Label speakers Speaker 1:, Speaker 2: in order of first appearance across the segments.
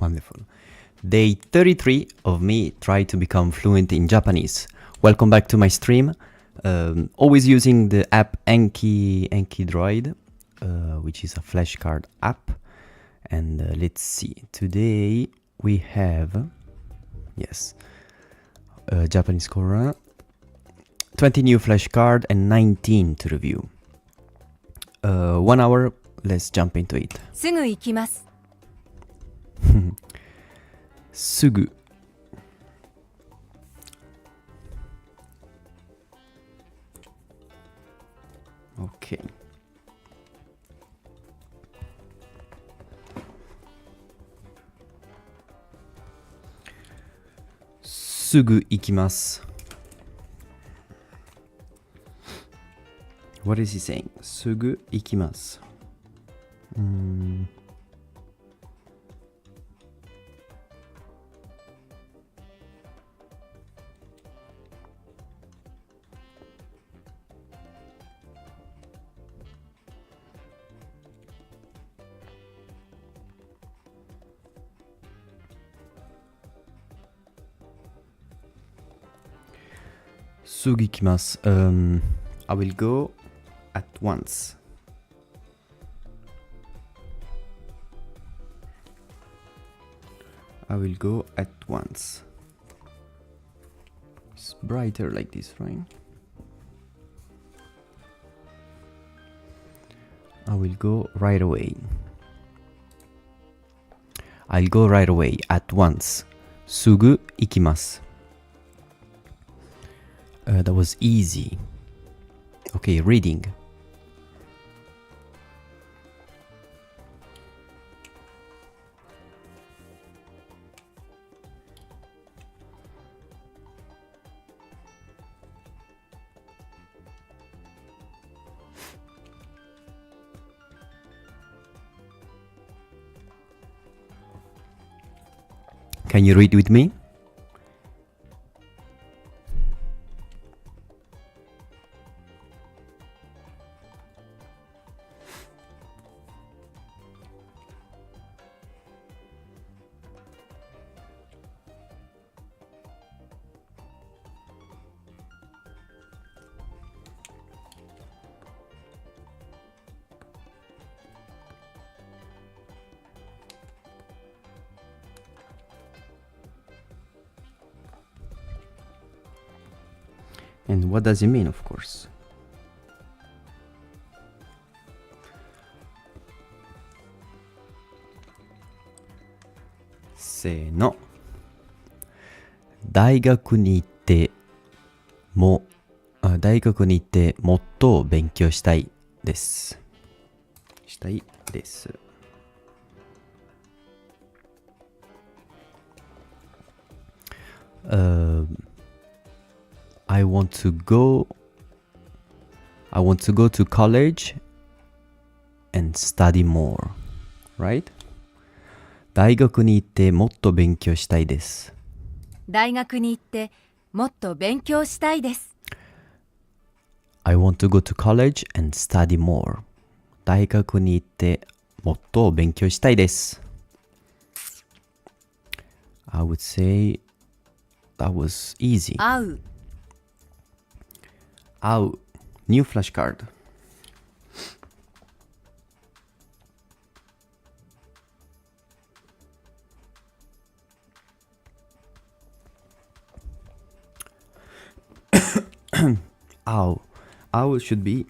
Speaker 1: Wonderful. Day 33 of me try to become fluent in Japanese. Welcome back to my stream. Always using the app Enki Droid, which is a flashcard app. And let's see. Today we have, yes, Japanese Korean, 20 new flashcard and 19 to review. 1 hour. Let's jump into it.
Speaker 2: すぐ行きます。
Speaker 1: すぐ OK すぐ行きます。 What is he saying? すぐ行きます。すぐ行きます。I will go at once. I will go at once. It's brighter like this, right? I will go right away. I'll go right away at once. すぐ行きます。That was easy. Okay, reading. Can you read with me? And what does it mean, of course? せーの。大学に行ってもっと勉強したいです。したいです。I want to go to college and study more, right? 大学に行ってもっと勉強したいです。
Speaker 2: 大学に行ってもっと勉強したいです。
Speaker 1: I want to go to college and study more. 大学に行ってもっと勉強したいです。I would say that was easy.
Speaker 2: 会う。
Speaker 1: 会う。New flashcard. Ow. Ow should be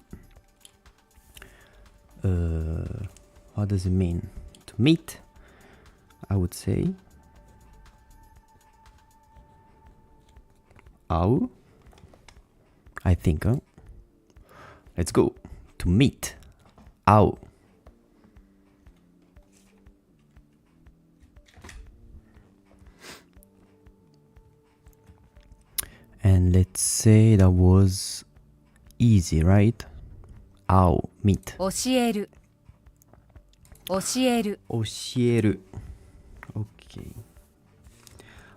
Speaker 1: what does it mean? To meet, I would say. Ow. I think, let's go. To meet. Ow. And let's say that was easy, right? Ow, meet.
Speaker 2: 教える。教える。
Speaker 1: 教える。Okay.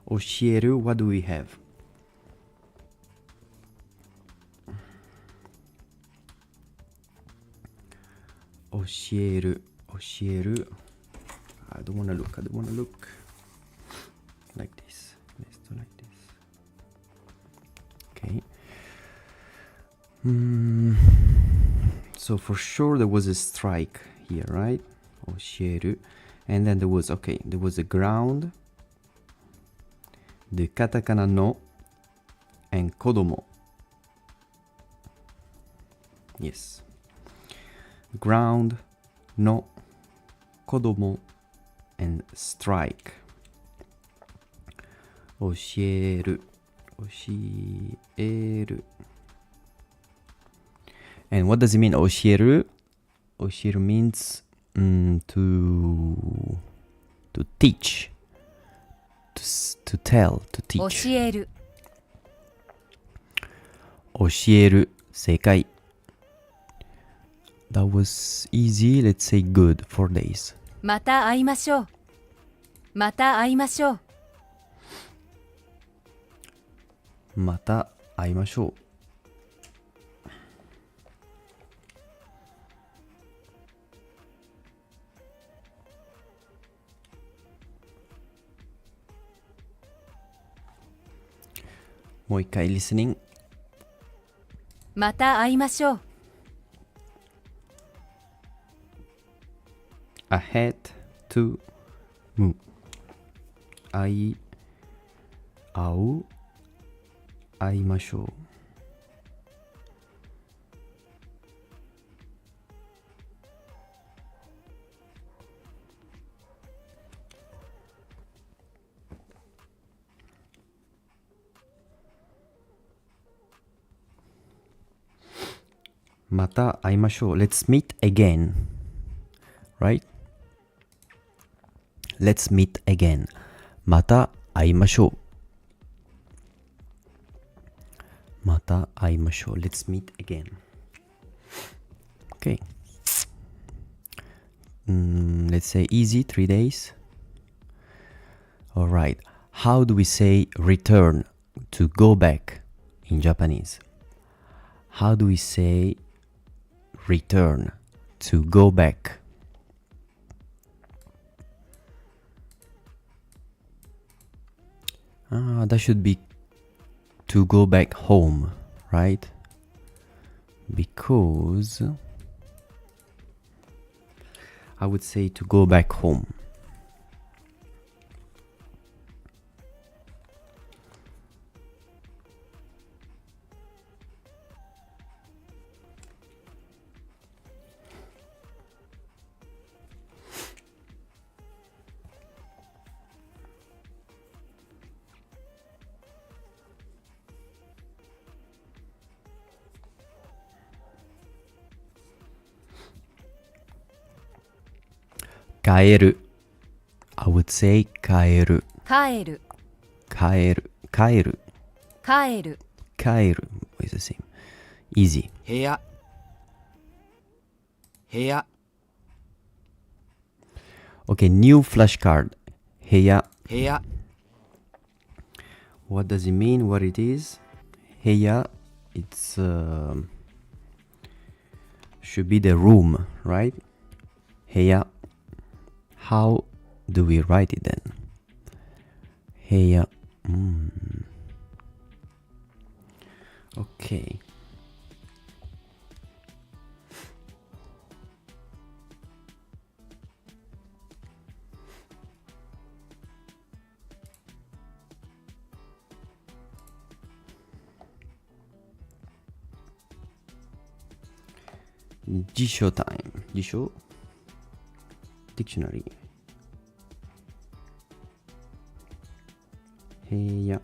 Speaker 1: 教える, what do we have? 教える。I don't wanna look. like this. Let's do like this. Okay. So for sure there was a strike here, right? Oshieru. And then there was a ground, the katakana no, and kodomo. Yes. Ground, no, kodomo, and strike. Oshieru. Oshieru. And what does it mean, oshieru? Oshieru means to teach, to tell, to teach.
Speaker 2: 教える
Speaker 1: Oshieru, 正解. That was easy. Let's say good. 4 days.
Speaker 2: また会いましょうまた会いましょう
Speaker 1: また会いましょう. More listening.
Speaker 2: また会いましょう
Speaker 1: Ahead to move. 会いましょう. Mata aimashou. Let's meet again. Right? Let's meet again. Mata aimashou. Mata aimashou. Let's meet again. Okay. Let's say easy, 3 days. All right. How do we say return, to go back in Japanese? How do we say return, to go back? That should be to go back home, right? Because I would say to go back home. Kaeru. I would say kaeru.
Speaker 2: 帰る
Speaker 1: Kaeru. Kaeru.
Speaker 2: 帰る
Speaker 1: Kaeru is the same. Easy.
Speaker 3: 部屋部屋
Speaker 1: Okay, new flashcard. Heya.
Speaker 3: 部屋
Speaker 1: What does it mean? What it is? Heya. It's should be the room, right? Heya. How do we write it then? Heya. Okay. Jisho time. Jisho. Dictionary. Heya.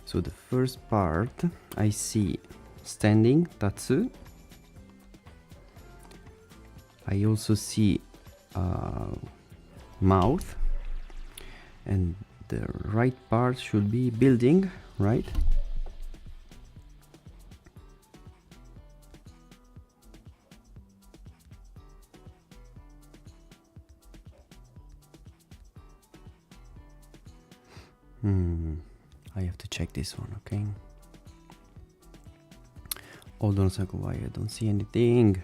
Speaker 1: So the first part I see standing, tatsu. I also see mouth, and the right part should be building, right? I have to check this one, okay? Hold on a second, why I don't see anything.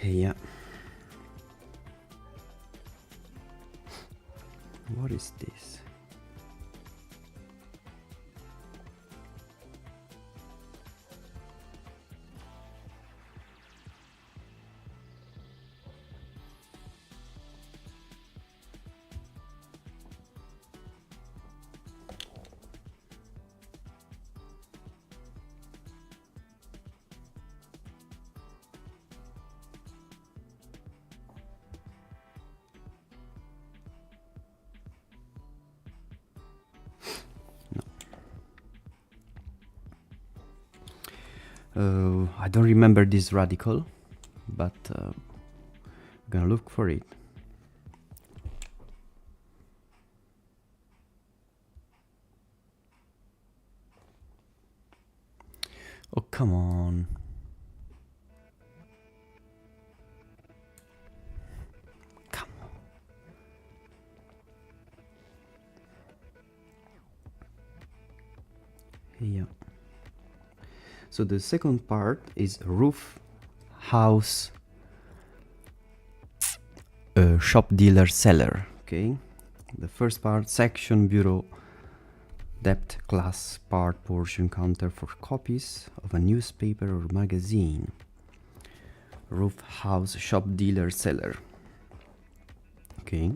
Speaker 1: Yeah. What is this? I don't remember this radical, but I'm gonna look for it. Oh, come on. Come on. Yeah. So the second part is roof, house, shop, dealer, seller. Okay. The first part, section, bureau, depth, class, part, portion, counter for copies of a newspaper or magazine. Roof, house, shop, dealer, seller. Okay.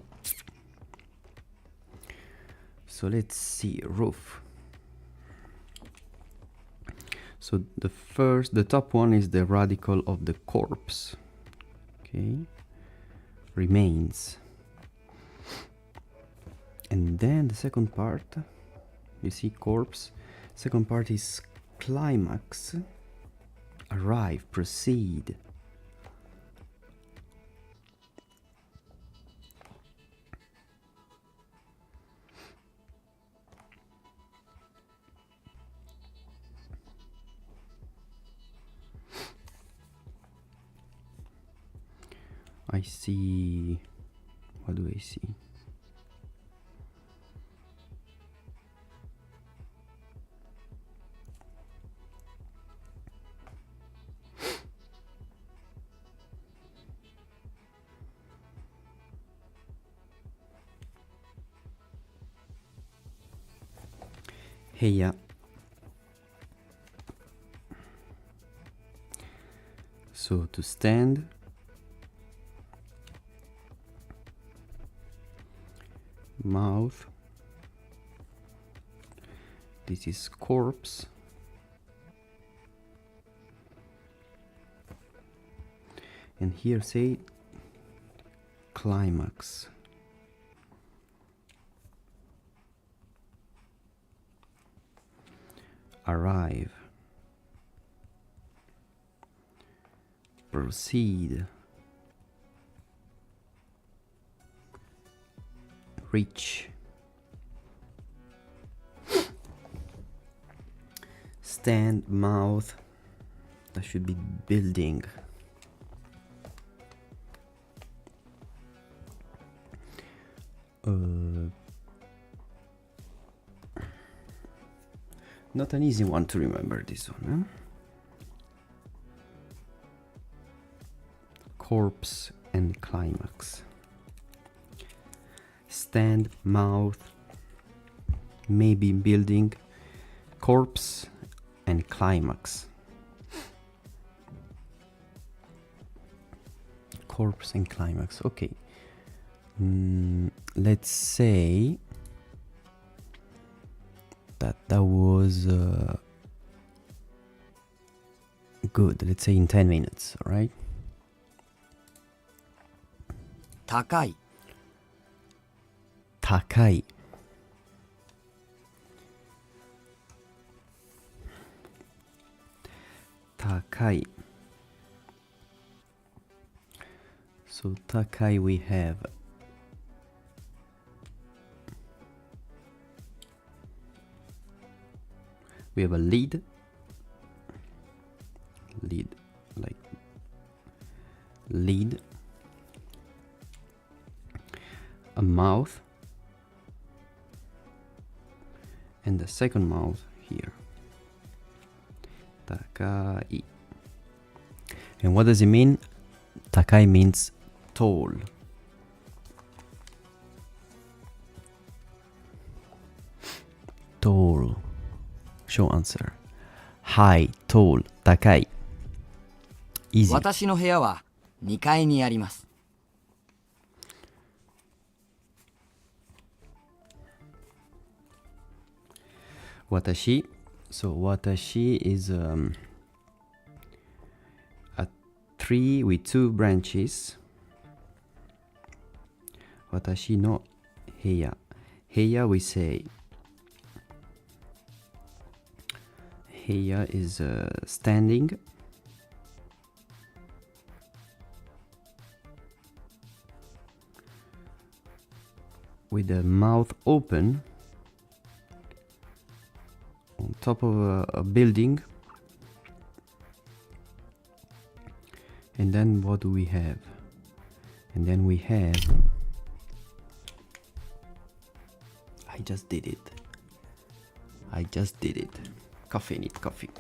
Speaker 1: So let's see, roof. So the top one is the radical of the corpse. Okay. Remains. And then the second part, you see corpse. Second part is climax. Arrive, proceed. I see. What do I see? Hey, yeah. So to stand, mouth, this is corpse, and here say climax. Arrive, proceed, reach, stand, mouth, that should be building, not an easy one to remember, this one, huh? Corpse and climax. Stand, mouth, maybe building, corpse and climax. Corpse and climax, okay. Let's say that was good. Let's say in 10 minutes, all right?
Speaker 3: 高い
Speaker 1: 高い 高い So takai we have a lid, like lid, a mouth, and the second mouth here. Takai. And what does it mean? Takai means tall. Tall. Show answer. High, tall, takai. Easy.
Speaker 3: 私の部屋は2階にあります。
Speaker 1: Watashi. So watashi is a tree with two branches. Watashi no heya. Heya we say. Heya is standing. With the mouth open. On top of a building. And then what do we have? And then we have, I just did it. Coffee, need coffee.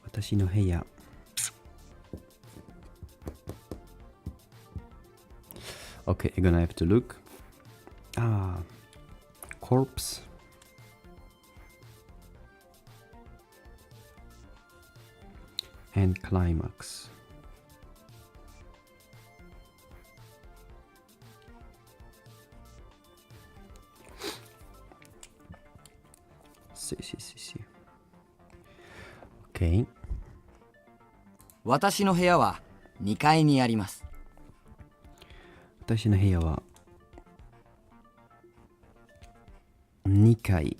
Speaker 1: Watashi no heya. Okay, I'm gonna have to look. Corpse. And climax. See. Okay.
Speaker 3: 私の部屋は2階にあります。
Speaker 1: 私の部屋は2階、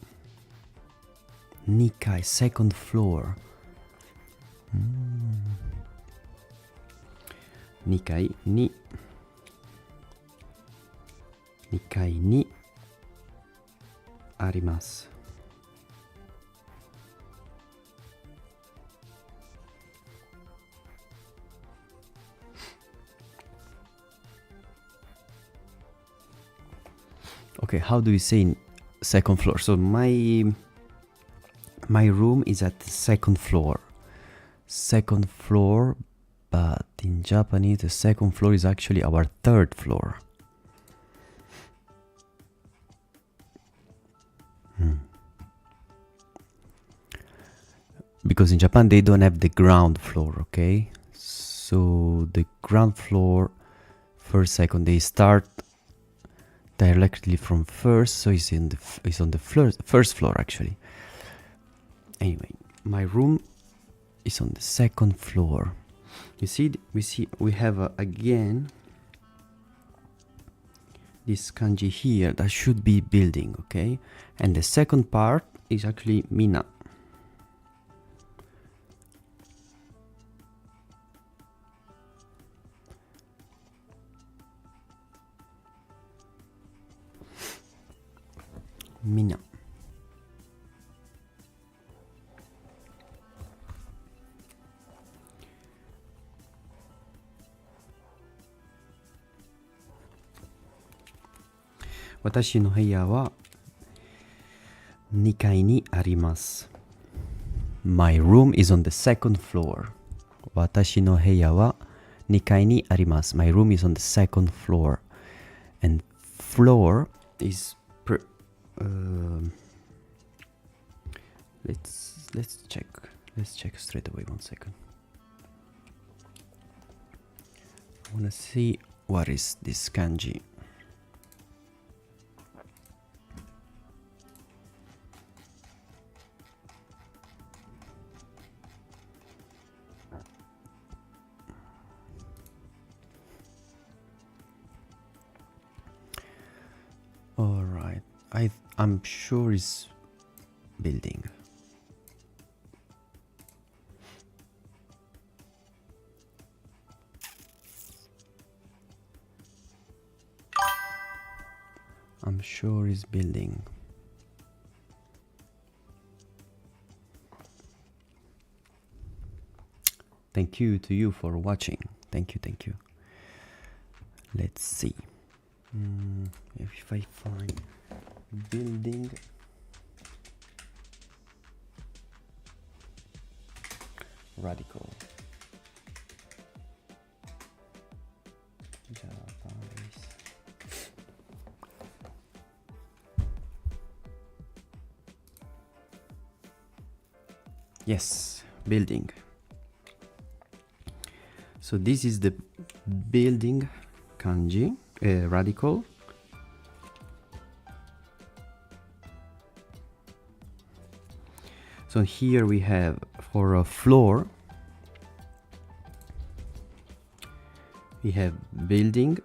Speaker 1: second floor。2階にあります。Okay, how do you say in second floor? So my room is at the second floor. But in Japanese the second floor is actually our third floor. Because in Japan they don't have the ground floor, okay? So the ground floor, first, second, they start directly from first, so it's on the first floor actually. Anyway, my room is on the second floor. You see, we have again this kanji here that should be building, okay? And the second part is actually mina. Mina. Watashi no heya wa 2階にあります。My room is on the second floor. 私の部屋は2階にあります。My room is on the second floor. And floor is let's check straight away. 1 second. I wanna see what is this kanji. All right, I'm sure it's building. I'm sure it's building. Thank you to you for watching. Thank you. Let's see. If I find building. Radical. Japanese. Yes, building. So this is the building kanji, radical. So here we have for a floor, we have building,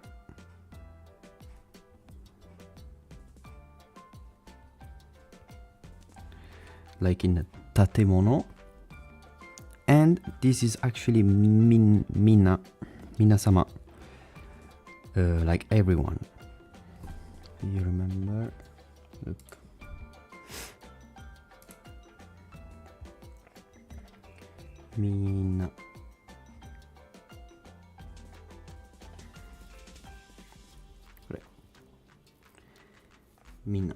Speaker 1: like in a tatemono, and this is actually minasama, like everyone. You remember? Look. Minna. Minna.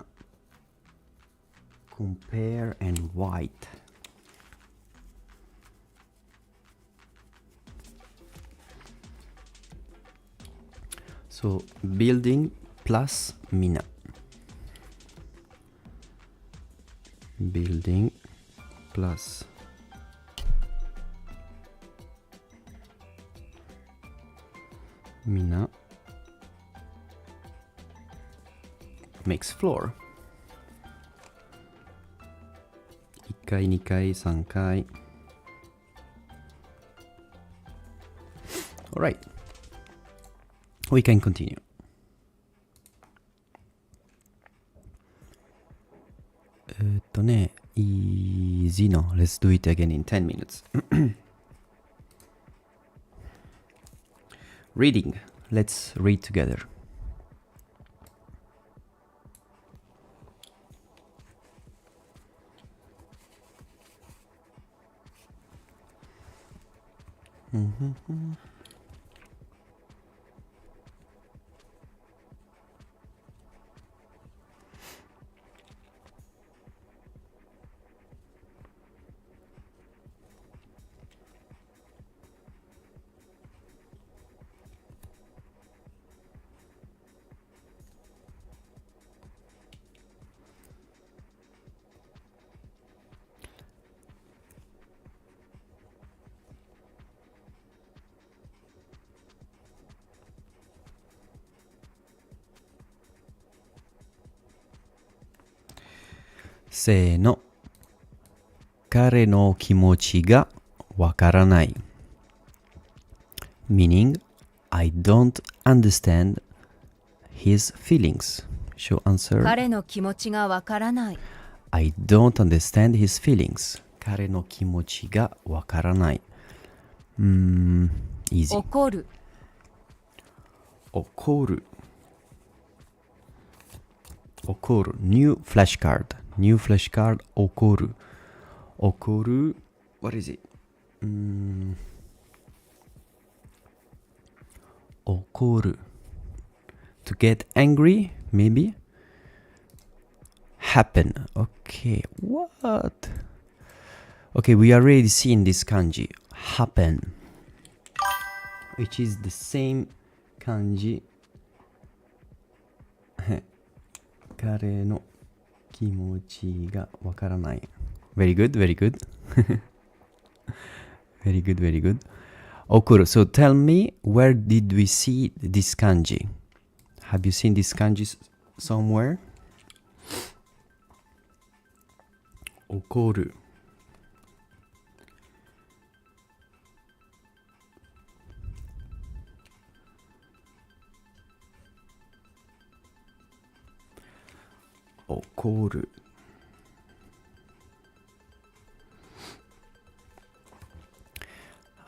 Speaker 1: Compare and white. So building plus minna. Building plus minna makes floor. 1階、2階、3階。Alright. We can continue. Easy no. Let's do it again in 10 minutes. Reading. Let's read together. Se no. 彼の気持ちがわからない。Meaning, I don't understand his feelings. Should answer.
Speaker 2: 彼の気持ちがわからない。
Speaker 1: I don't understand his feelings. 彼の気持ちがわからない。Easy.
Speaker 2: 怒る。
Speaker 1: 怒る。怒る。New flashcard. New flashcard. 怒る。怒る。What is it? 怒る。To get angry, maybe? Happen. Okay, what? Okay, we already seen this kanji. Happen. Which is the same kanji. 彼の気持ちがわからない。Very good, very good. Very good, very good. Okuru, so tell me, where did we see this kanji? Have you seen this kanji somewhere? Okoru. Okoru.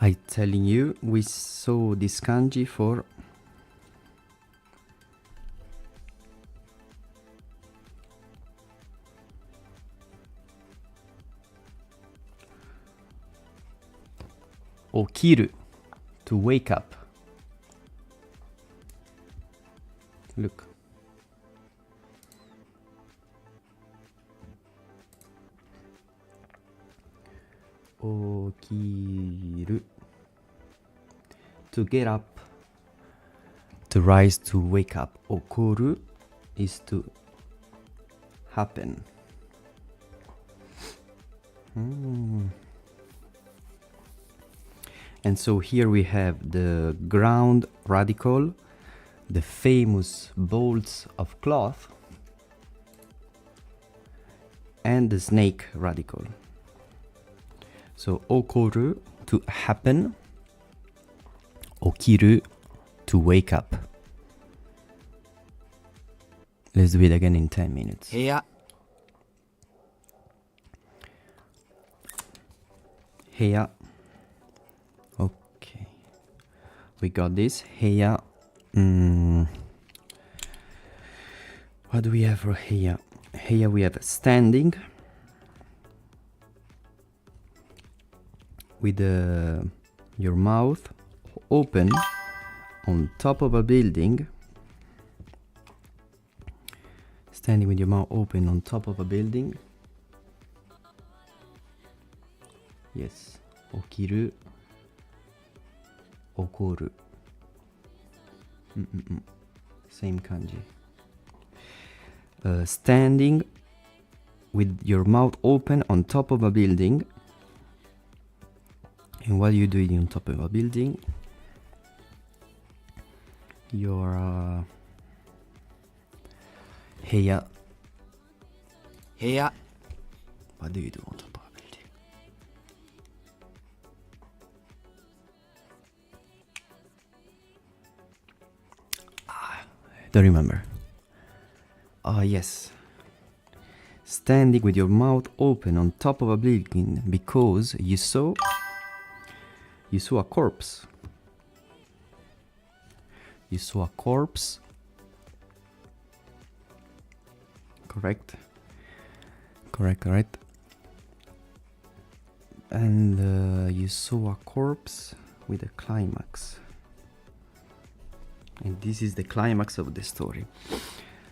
Speaker 1: I'm telling you, we saw this kanji for Okiru, to wake up. Look. Okiru, to get up, to rise, to wake up. Okoru is to happen. And so here we have the ground radical, the famous bolts of cloth, and the snake radical. So okoru, to happen, okiru, to wake up. Let's do it again in 10 minutes.
Speaker 3: 部屋、
Speaker 1: Heya. Okay. We got this. Heya. What do we have for heya? Heya we have standing with your mouth open on top of a building. Standing with your mouth open on top of a building. Yes. Okiru. Okoru. Same kanji. Standing with your mouth open on top of a building. And what are you doing on top of a building? Your heya.
Speaker 3: 部屋、
Speaker 1: What do you do on top of a building? Don't remember. Yes. Standing with your mouth open on top of a building because you saw a corpse. You saw a corpse. Correct. And you saw a corpse with a climax. And this is the climax of the story.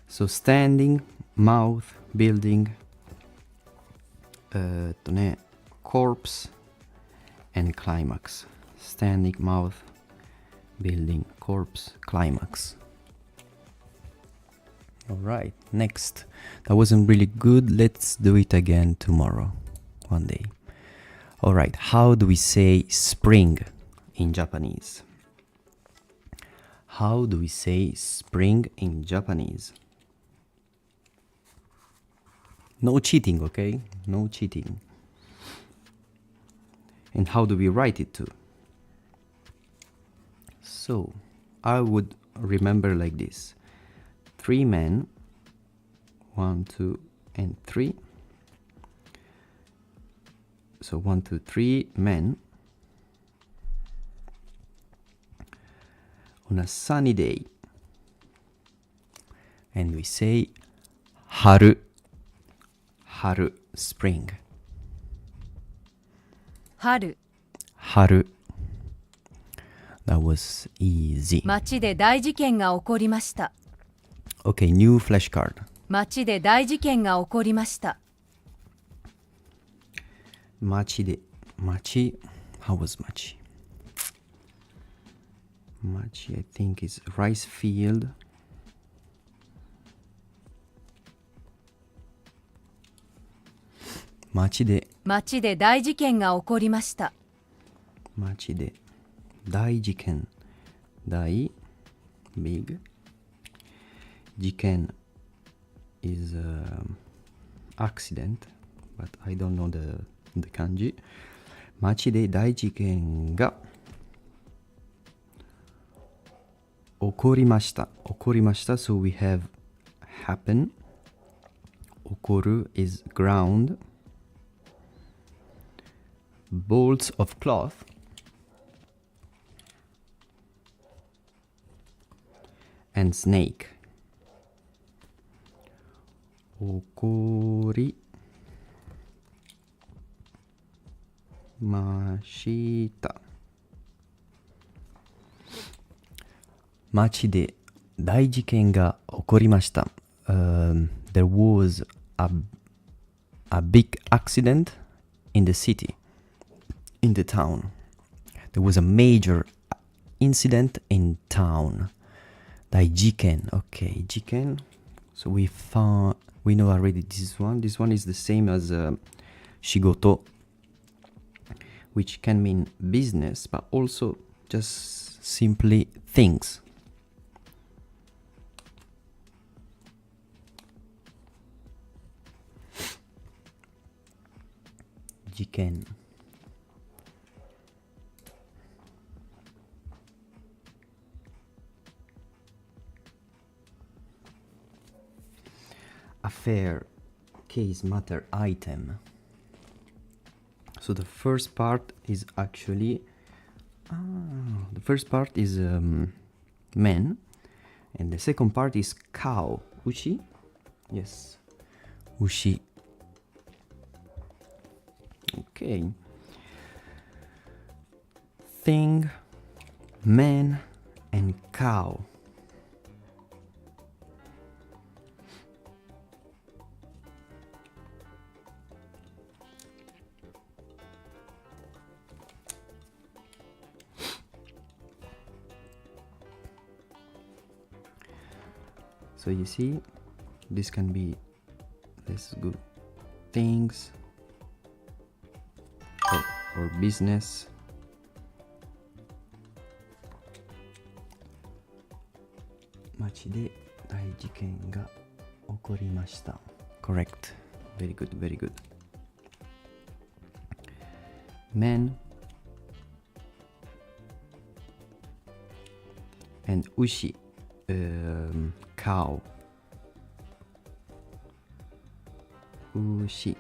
Speaker 1: So standing, mouth, building, corpse, and climax. Standing, mouth, building, corpse, climax. Alright, next. That wasn't really good. Let's do it again tomorrow. One day. Alright, how do we say spring in Japanese? How do we say spring in Japanese? No cheating, okay? No cheating. And how do we write it too? So, I would remember like this. 3 men, 1, 2, and 3. So 1, 2, 3 men on a sunny day. And we say haru, haru, spring.
Speaker 2: 春、
Speaker 1: Haru. That was easy.
Speaker 2: 町で大事件が起こりました。
Speaker 1: Okay, new flashcard.
Speaker 2: 町で大事件が起こりました。
Speaker 1: Machi de. Machi. How was Machi? Machi, I think, is rice field. Machi de.
Speaker 2: 町で大事件が起こりました。
Speaker 1: Machi de. Daijiken. Dai. Big. Jiken is accident, but I don't know the kanji. Machi de daijiken ga okorimashita. Okorimashita, so we have happen. Okoru is ground. Bolts of cloth. And snake. Okori mashita. 街で大事件が起こりました。There was a big accident in the city, in the town. There was a major incident in town. 大事件. Okay, 事件. So we know already this one. This one is the same as 仕事, which can mean business, but also just simply things. 事件. Affair, case, matter, item. So the first part is actually man, and the second part is cow. Ushi? Yes. Ushi. Okay. Thing, man, and cow. So you see, this can be, let's go, things or business. Machi de daijiken ga okorimashita. Correct. Very good, very good. Men and ushi. Cow. Ushi.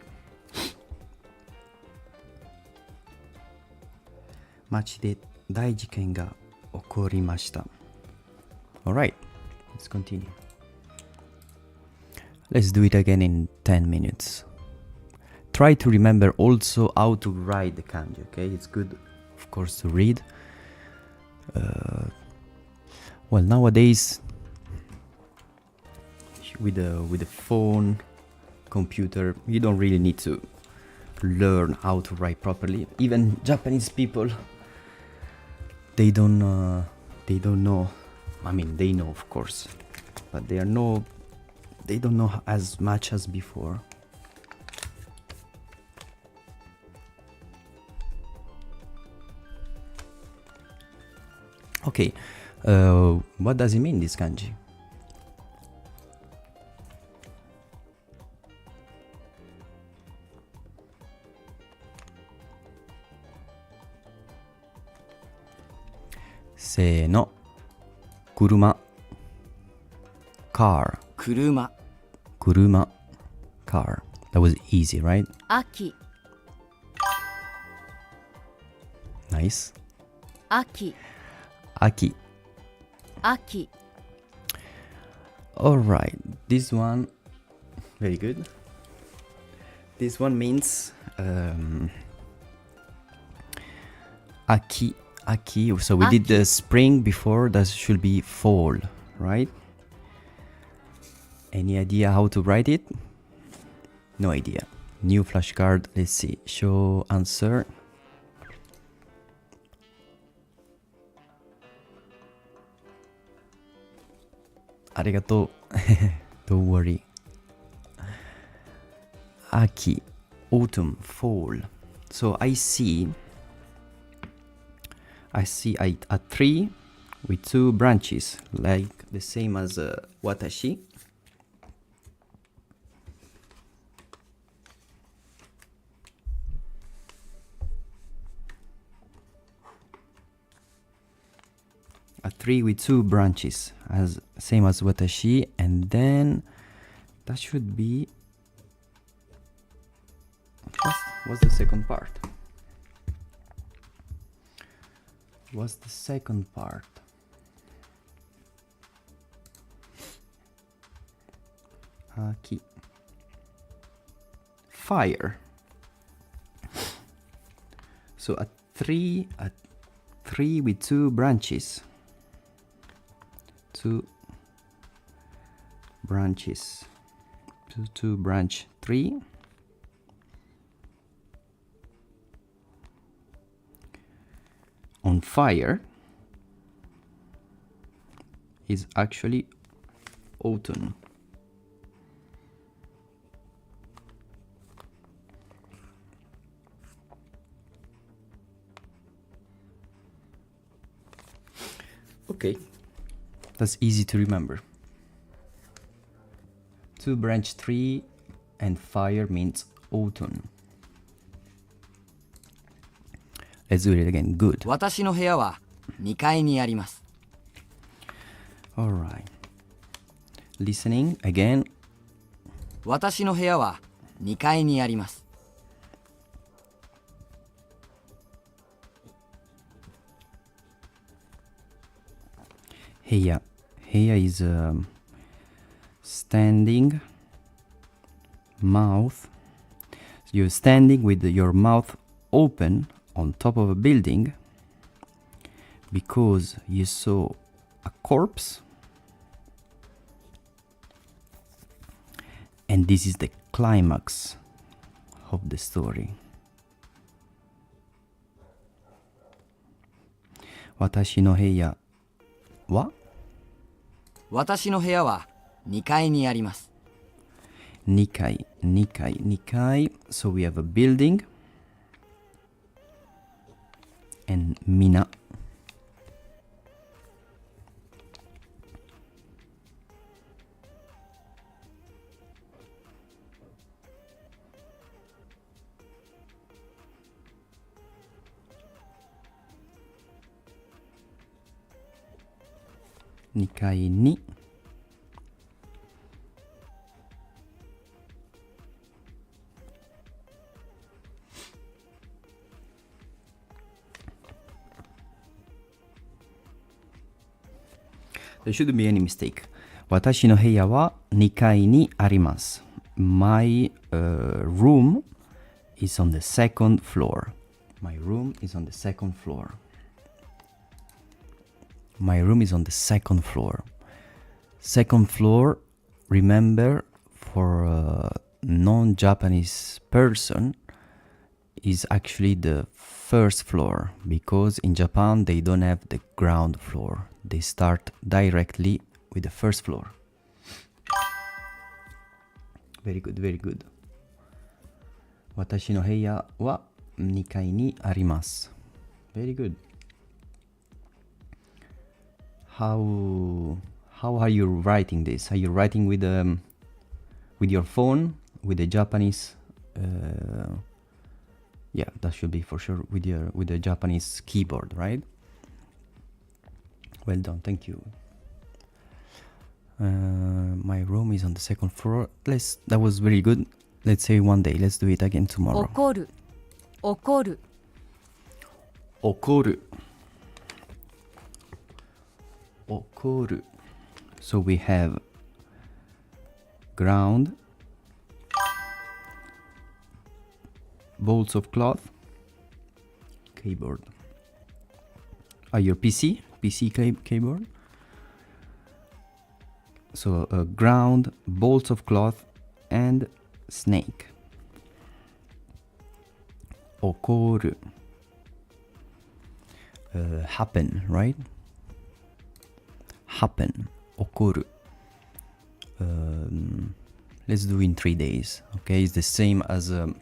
Speaker 1: 街で大事件が起こりました。Alright, let's continue. Let's do it again in 10 minutes. Try to remember also how to write the kanji, okay? It's good, of course, to read. Well, nowadays, with the phone, computer, you don't really need to learn how to write properly. Even Japanese people, they don't know. I mean, they know, of course, but they don't know as much as before. Okay, what does it mean, this kanji? Se no. Kuruma. Car.
Speaker 3: Kuruma.
Speaker 1: Kuruma. Car. That was easy, right?
Speaker 2: 秋
Speaker 1: Nice.
Speaker 2: 秋
Speaker 1: Aki.
Speaker 2: 秋
Speaker 1: Alright. This one. Very good. This one means Aki. Aki. So we did the spring before. That should be fall, right? Any idea how to write it? No idea. New flashcard. Let's see. Show answer. Arigato. Don't worry. Aki. Autumn. Fall. So I see a tree with two branches, like the same as watashi. A tree with two branches, as same as watashi, and then that should be. What's the second part? What's the second part? Aki. Fire. So a tree with two branches. 2 branches to branch 3. On fire is actually autumn. Okay, that's easy to remember. 2 branch 3 and fire means autumn. Let's do it again. Good.
Speaker 3: 私の部屋は2階にあります。
Speaker 1: Alright. Listening again.
Speaker 3: 私の部屋は2階にあります。
Speaker 1: Heya. Heya is standing mouth. You're standing with your mouth open on top of a building because you saw a corpse, and this is the climax of the story. Watashi no heya wa?
Speaker 3: 私の部屋は2階にあります。
Speaker 1: Nikai. So we have a building and mina. Nikai ni there shouldn't be any mistake. Watashi no heya wa 2階にあります. My room is on the second floor. My room is on the second floor. My room is on the second floor. Second floor, remember, for a non-Japanese person, is actually the first floor, because in Japan they don't have the ground floor. They start directly with the first floor. Very good, very good. Watashi no heya wa 2階にあります. Very good. How are you writing this? Are you writing with your phone, with the Japanese? Yeah, that should be for sure with the Japanese keyboard, right? Well done, thank you. My room is on the second floor. That was very good. Let's say one day. Let's do it again tomorrow.
Speaker 2: 怒る怒る
Speaker 1: Okoru. So we have ground, bolts of cloth, keyboard. Your PC keyboard. So ground, bolts of cloth, and snake. Okoru. Happen, right? Happen. Okoru. Let's do in 3 days. Okay, it's the same as how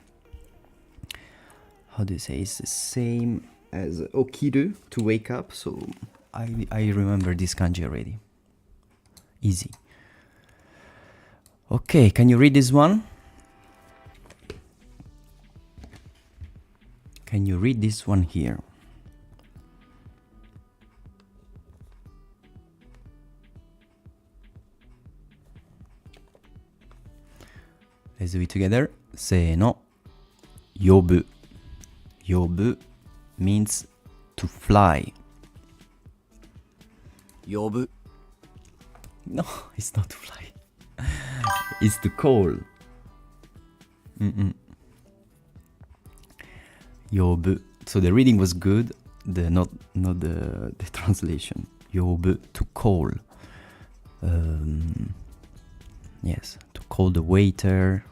Speaker 1: do you say? It's the same as okiru, to wake up. So I remember this kanji already. Easy. Okay, can you read this one? Can you read this one here? Let's do it together. せーの。呼ぶ。呼ぶ means to fly.
Speaker 3: 呼ぶ
Speaker 1: No, it's not to fly. It's to call. 呼ぶ So the reading was good, not the translation. 呼ぶ to call. Yes, to call the waiter,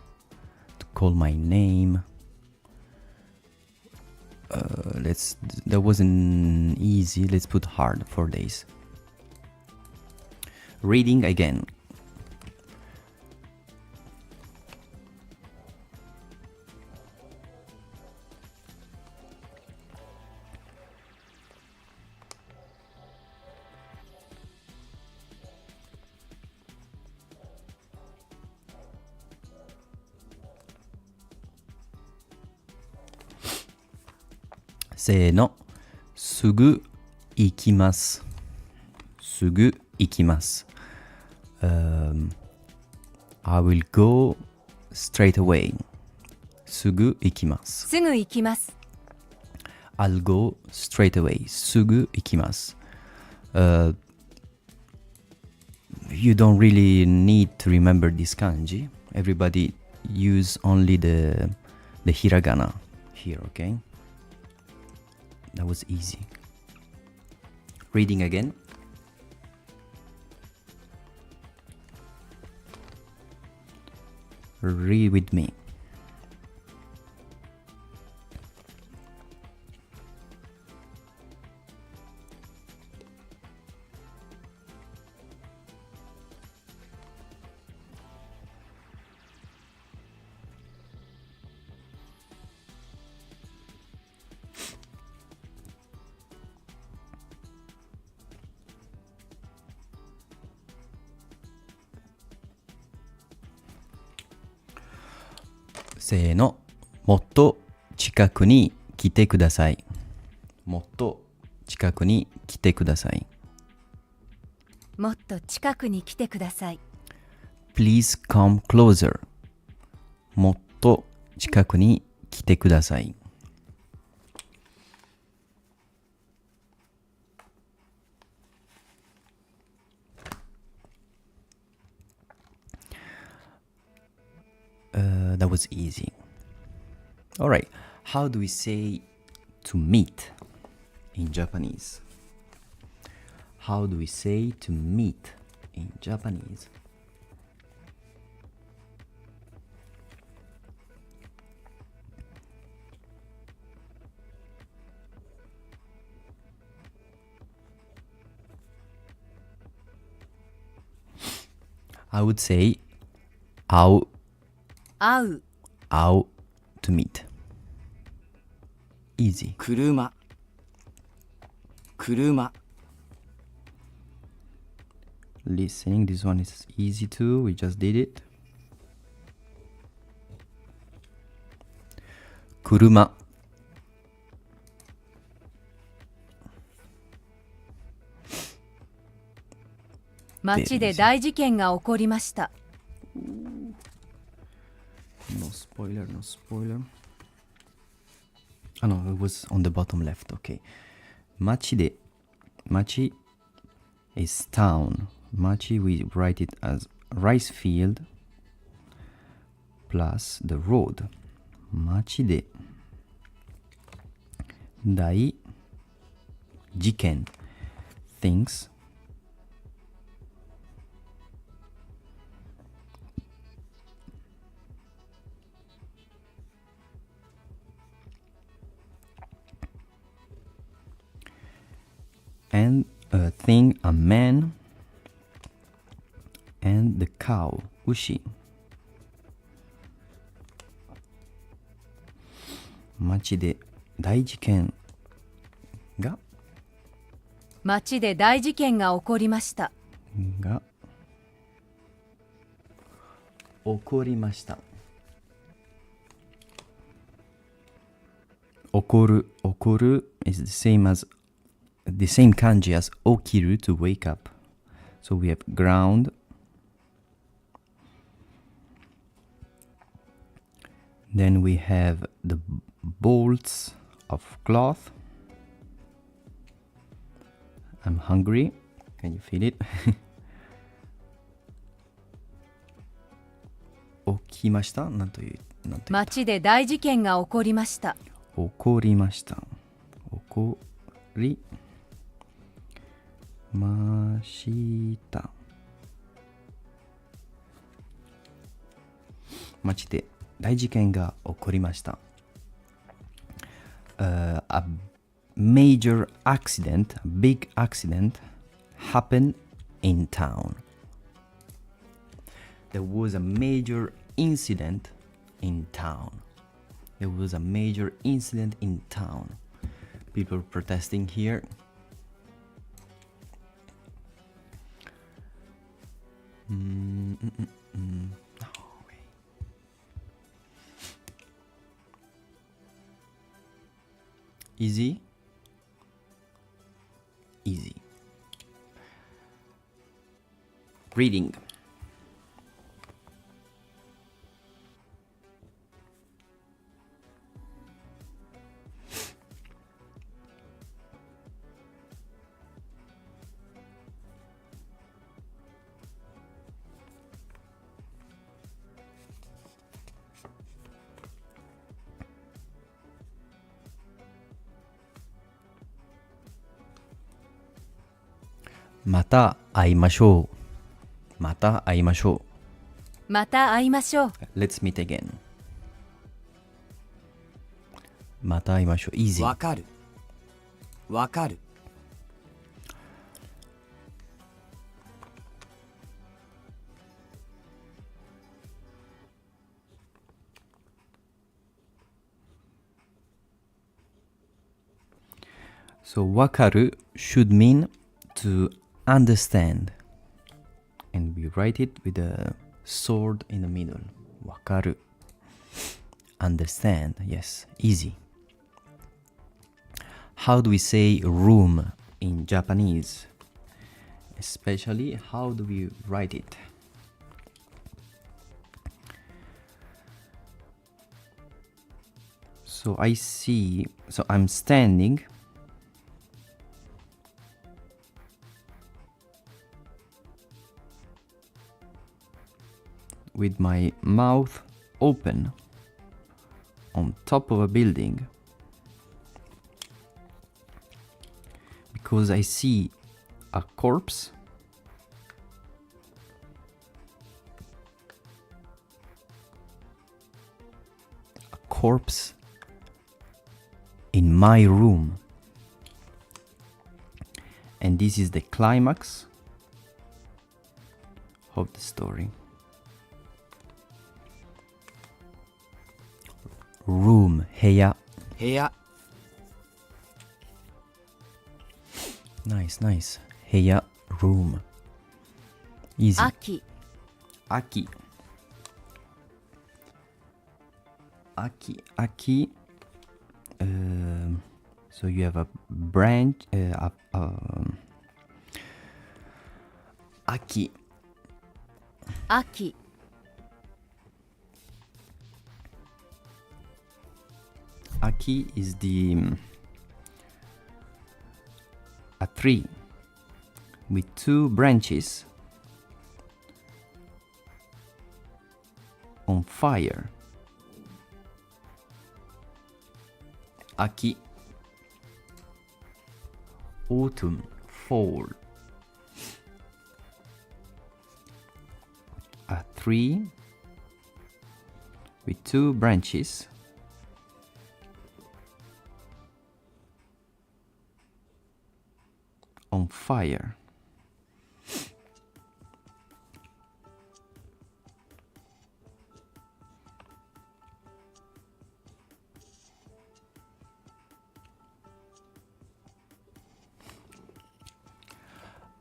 Speaker 1: to call my name. That wasn't easy. Let's put hard, 4 days. Reading again. Se no, すぐ行きます。すぐ行きます。I will go straight away. すぐ行きます。
Speaker 2: すぐ行きます。
Speaker 1: I'll go straight away. すぐ行きます。You don't really need to remember this kanji. Everybody use only the hiragana here, okay? That was easy. Reading again. Read with me. せーの。もっと近くに来てください。もっと近くに来てください。
Speaker 2: もっと近くに来てください。
Speaker 1: Please come closer. もっと近くに来てください。That was easy. All right. How do we say to meet in Japanese? How do we say to meet in Japanese? I would say 会う
Speaker 2: 会う。
Speaker 1: 会う to meet. Easy.
Speaker 3: 車。
Speaker 1: Listening, this one is easy too. We just did it. 車。
Speaker 2: 街で大事件が起こりました。
Speaker 1: No spoiler, no spoiler. Ah no, it was on the bottom left, okay. Machi de. Machi is town. Machi, we write it as rice field plus the road. Machi de. Dai. Jiken. Things. And a thing, a man, and the cow, ushi. 街で大事件が
Speaker 2: 街で大事件が起こりました。
Speaker 1: 起こりました。起こる is the same kanji as okiru to wake up. So we have ground. Then we have the bolts of cloth. I'm hungry. Can you feel it? 起きました。なんという。
Speaker 2: 街で大事件が起こりました。
Speaker 1: 起こりました。起こりました。街で大事件が起こりました。A major accident, a big accident happened in town. There was a major incident in town. There was a major incident in town. People protesting here. Easy? Easy. Reading.また会いましょう。また会いましょ
Speaker 2: また会いましょう。
Speaker 1: う。Let's meet again. また会いましょう。Easy.
Speaker 3: わかる。わかる。
Speaker 1: So わかる should mean to understand. And we write it with a sword in the middle. わかる Understand. Yes. Easy. How do we say room in Japanese? Especially, how do we write it? So I see, so I'm standing with my mouth open on top of a building because I see a corpse in my room, and this is the climax of the story. Room 部屋。
Speaker 3: 部屋。
Speaker 1: Nice, nice. 部屋 room. Easy.
Speaker 2: 秋。
Speaker 1: 秋。秋。秋。So you have a branch. 秋。
Speaker 2: 秋。
Speaker 1: Aki is a tree with two branches on fire. Aki. Autumn, fall. A tree with two branches on fire.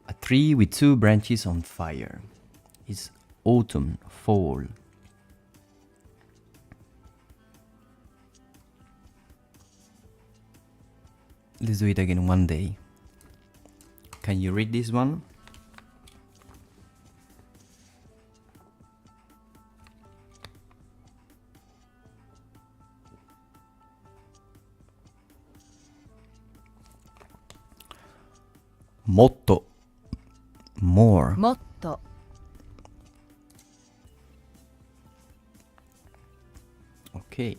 Speaker 1: A tree with two branches on fire is autumn, fall. Let's do it again one day. Can you read this one? Motto. More.
Speaker 2: もっと。
Speaker 1: Okay.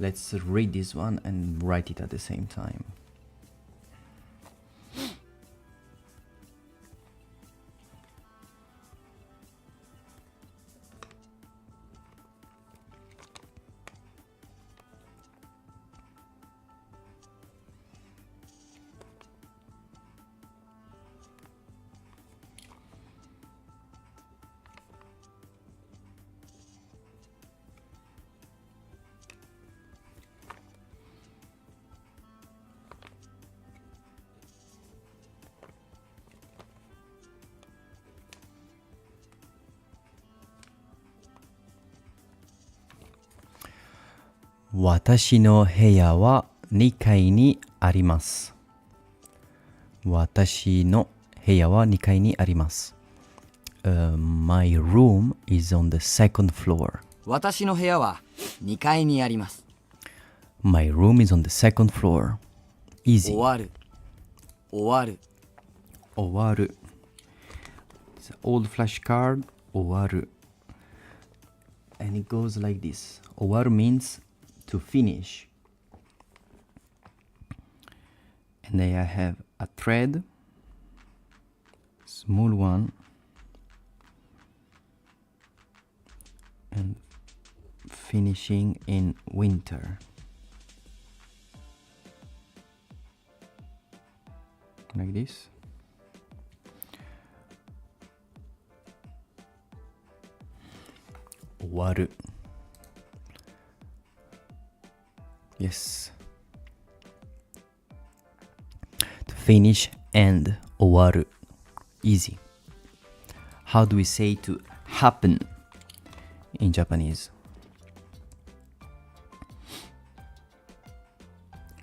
Speaker 1: Let's read this one and write it at the same time. 私の部屋は2階にあります。私の部屋は2階にあります。My room is on the second floor.
Speaker 3: 私の部屋は2階にあります。
Speaker 1: My room is on the second floor.
Speaker 3: 終
Speaker 1: Easy.
Speaker 3: わる終わる
Speaker 1: 終わる It's an old flashcard. 終わる And it goes like this. 終わる means to finish. And then I have a thread, small one, and finishing in winter. Like this. Waru. Yes. To finish and owaru. Easy. How do we say to happen in Japanese?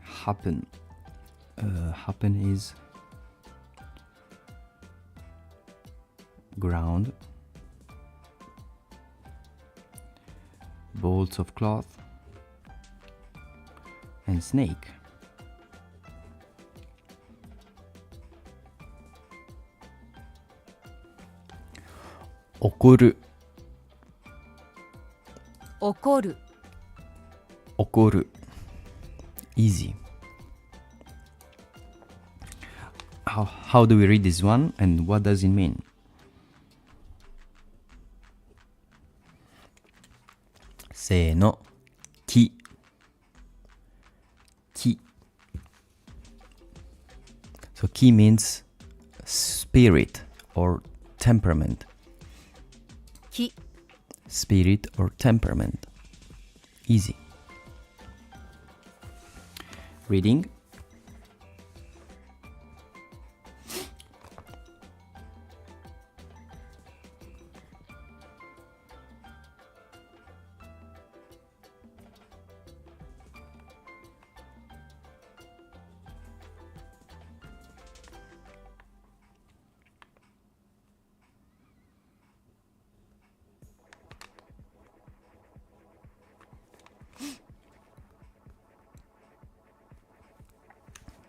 Speaker 1: Happen. Happen is ground, bolts of cloth, and snake. Okoru.
Speaker 2: 怒る
Speaker 1: Okoru. Easy. How do we read this one and what does it mean? Say no. Ki. Ki. So ki means spirit or temperament.
Speaker 2: 木
Speaker 1: Spirit or temperament. Easy. Reading.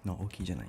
Speaker 1: No, 大きいじゃない。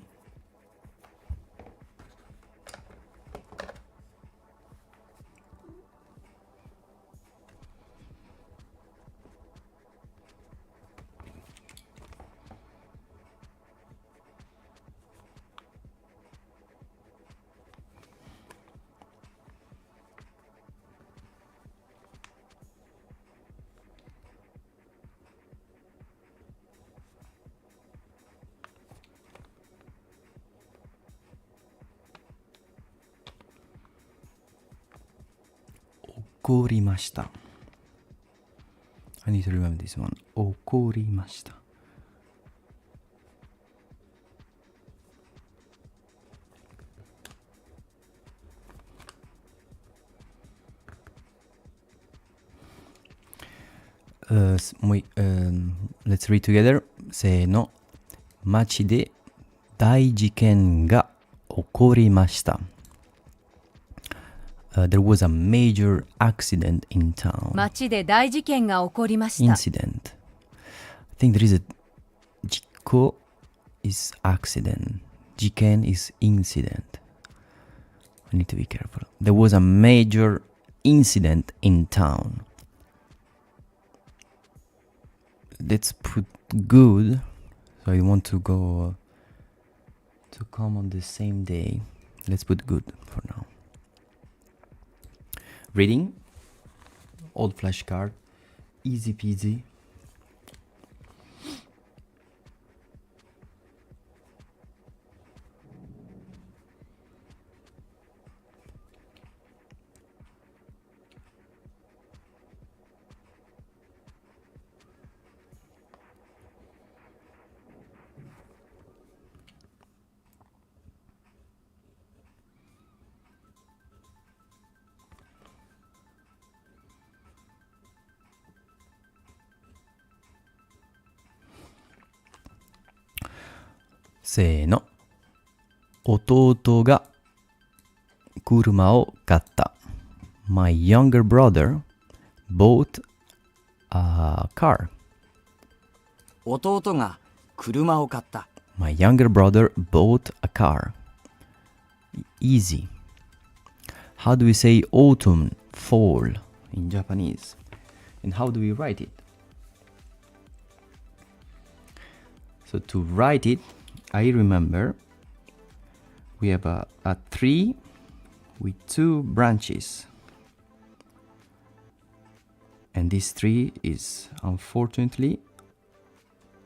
Speaker 1: 怒りました。I need to remember this one. 怒りました。Let's read together. せーの。街で大事件が起こりました。There was a major accident in town.
Speaker 2: 街で大事件が起こりました
Speaker 1: Incident. I think there is a 事故 is accident. 事件 is incident. I need to be careful. There was a major incident in town. Let's put good. So I want to go to come on the same day. Let's put good for now. Reading. Old flashcard. Easy peasy. せーの。弟が車を買った。My younger brother bought a car.
Speaker 3: 弟が車を買った。
Speaker 1: My younger brother bought a car. Easy. How do we say autumn, fall in Japanese? And how do we write it? So to write it, I remember we have a tree with two branches. And this tree is unfortunately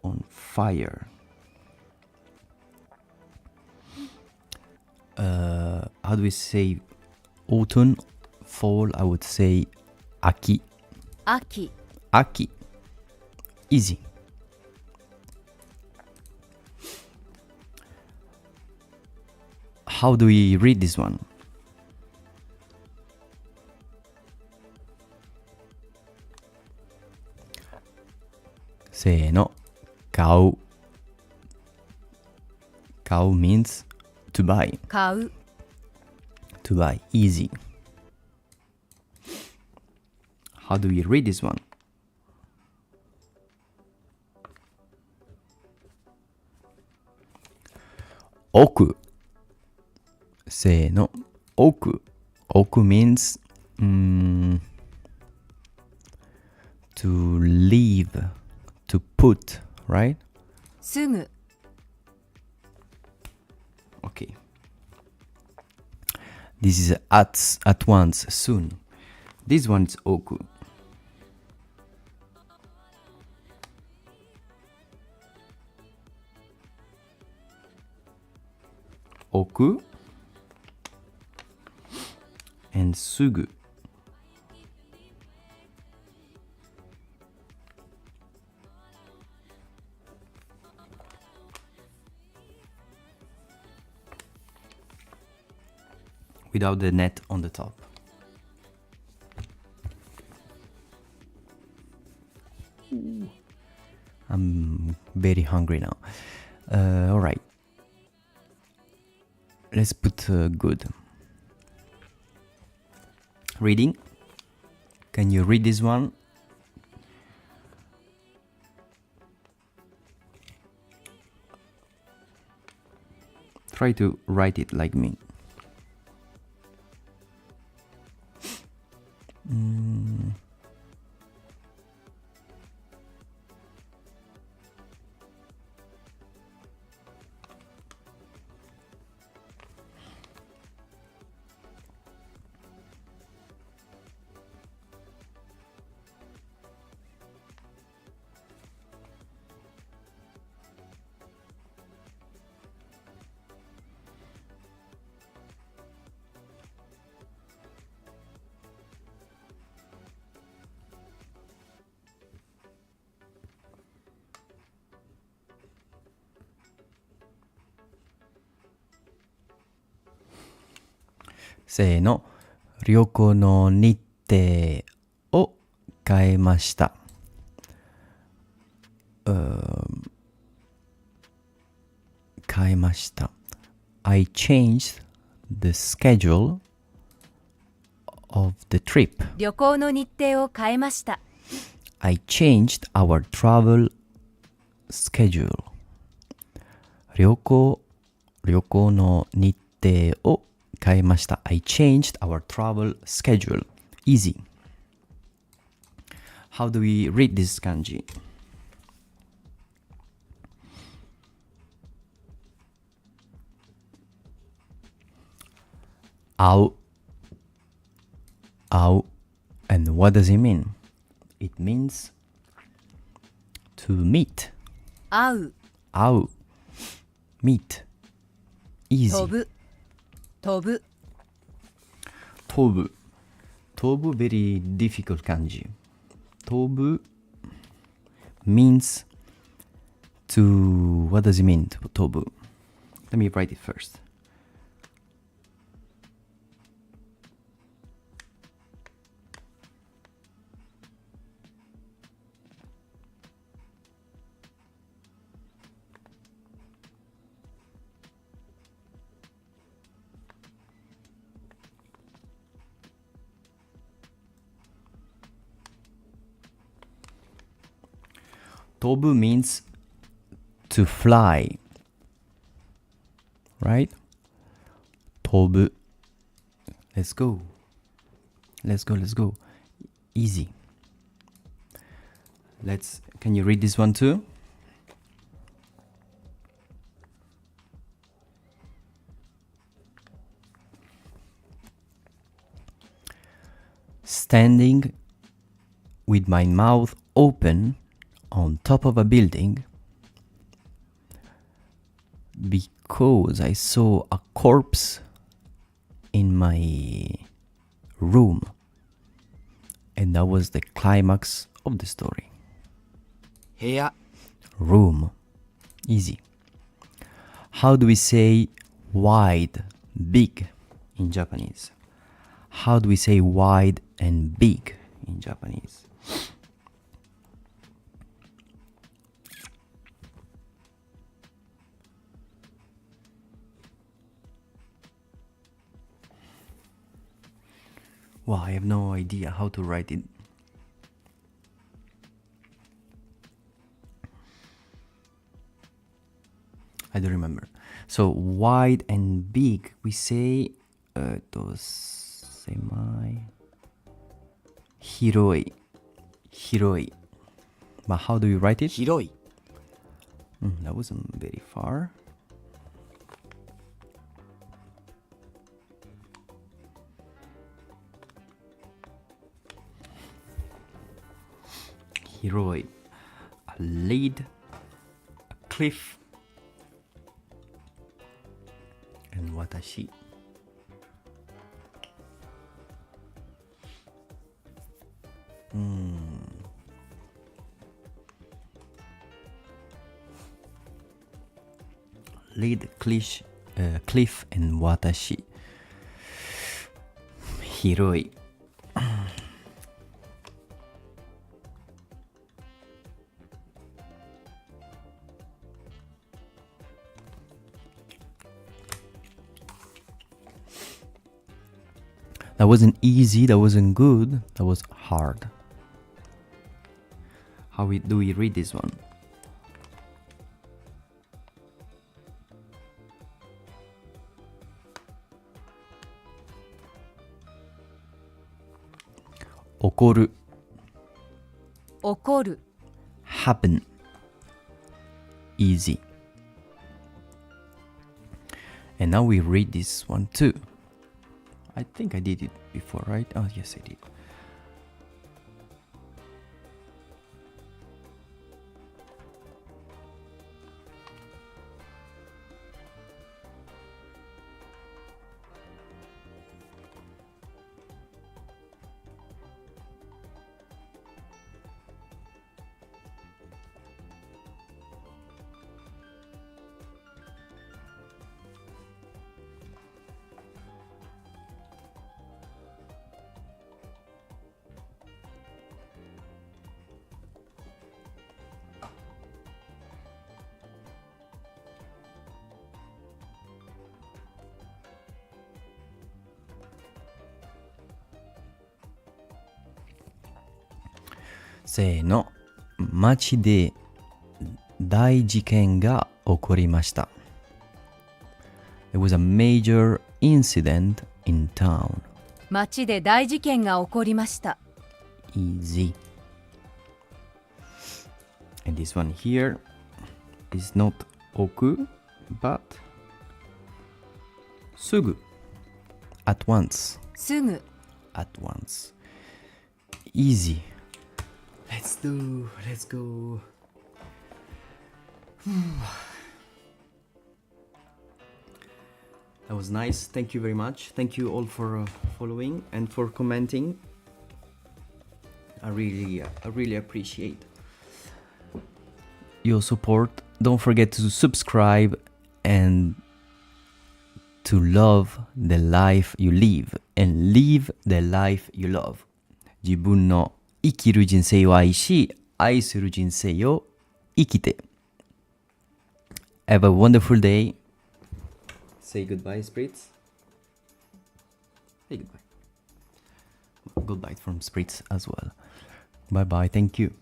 Speaker 1: on fire. How do we say autumn, fall? I would say aki.
Speaker 2: 秋
Speaker 1: Aki. Easy. How do we read this one? Se no. Kau. Kau means to buy.
Speaker 2: 買う
Speaker 1: To buy. Easy. How do we read this one? Oku. Se no. Oku. Oku means to leave, to put, right?
Speaker 2: すぐ
Speaker 1: Okay. This is at once, soon. This one is oku. Oku and sugu. Without the net on the top. I'm very hungry now. All right. Let's put good. Reading. Can you read this one? Try to write it like me.せーの。旅行の日程を変えました。変えました。I changed the schedule of the trip.
Speaker 2: 旅行の日程を変えました
Speaker 1: I changed our travel schedule. 旅行の日程を変えました。I changed our travel schedule. Easy. How do we read this kanji? Ao. And what does it mean? It means to meet.
Speaker 2: 会う
Speaker 1: Ao. Meet. Easy.
Speaker 2: 飛ぶ
Speaker 1: Tobu. Tobu, very difficult kanji. Tobu means to... What does it mean, tobu? Let me write it first. Tobu means to fly. Right? Tobu. Let's go. Let's go. Easy. Can you read this one too? Standing with my mouth open on top of a building because I saw a corpse in my room. And that was the climax of the story.
Speaker 3: 部屋
Speaker 1: Room. Easy. How do we say wide, big in Japanese? How do we say wide and big in Japanese? Wow, I have no idea how to write it. I don't remember. So wide and big, we say semai, hiroi, hiroi. But how do you write it?
Speaker 3: 広い
Speaker 1: That wasn't very far. Hiroi, a lid, a cliff, and watashi. Lid, cliff, and watashi. Hiroi. That wasn't easy, that wasn't good, that was hard. How do we read this one? Okoru.
Speaker 2: 怒る
Speaker 1: Happen. Easy. And now we read this one too. I think I did it before, right? Oh, yes, I did. Se no, 街で大事件が起こりました。There was a major incident in town.
Speaker 2: 街で大事件が起こりました。
Speaker 1: Easy. And this one here is not oku, but すぐ at once.
Speaker 2: すぐ
Speaker 1: At once. Easy. Let's go. That was nice. Thank you very much. Thank you all for following and for commenting. I really appreciate your support. Don't forget to subscribe and to love the life you live and live the life you love. 自分の生きる人生を愛し、愛する人生を生きて。Have a wonderful day. Say goodbye, Spritz. Say goodbye. Goodbye from Spritz as well. Bye bye. Thank you.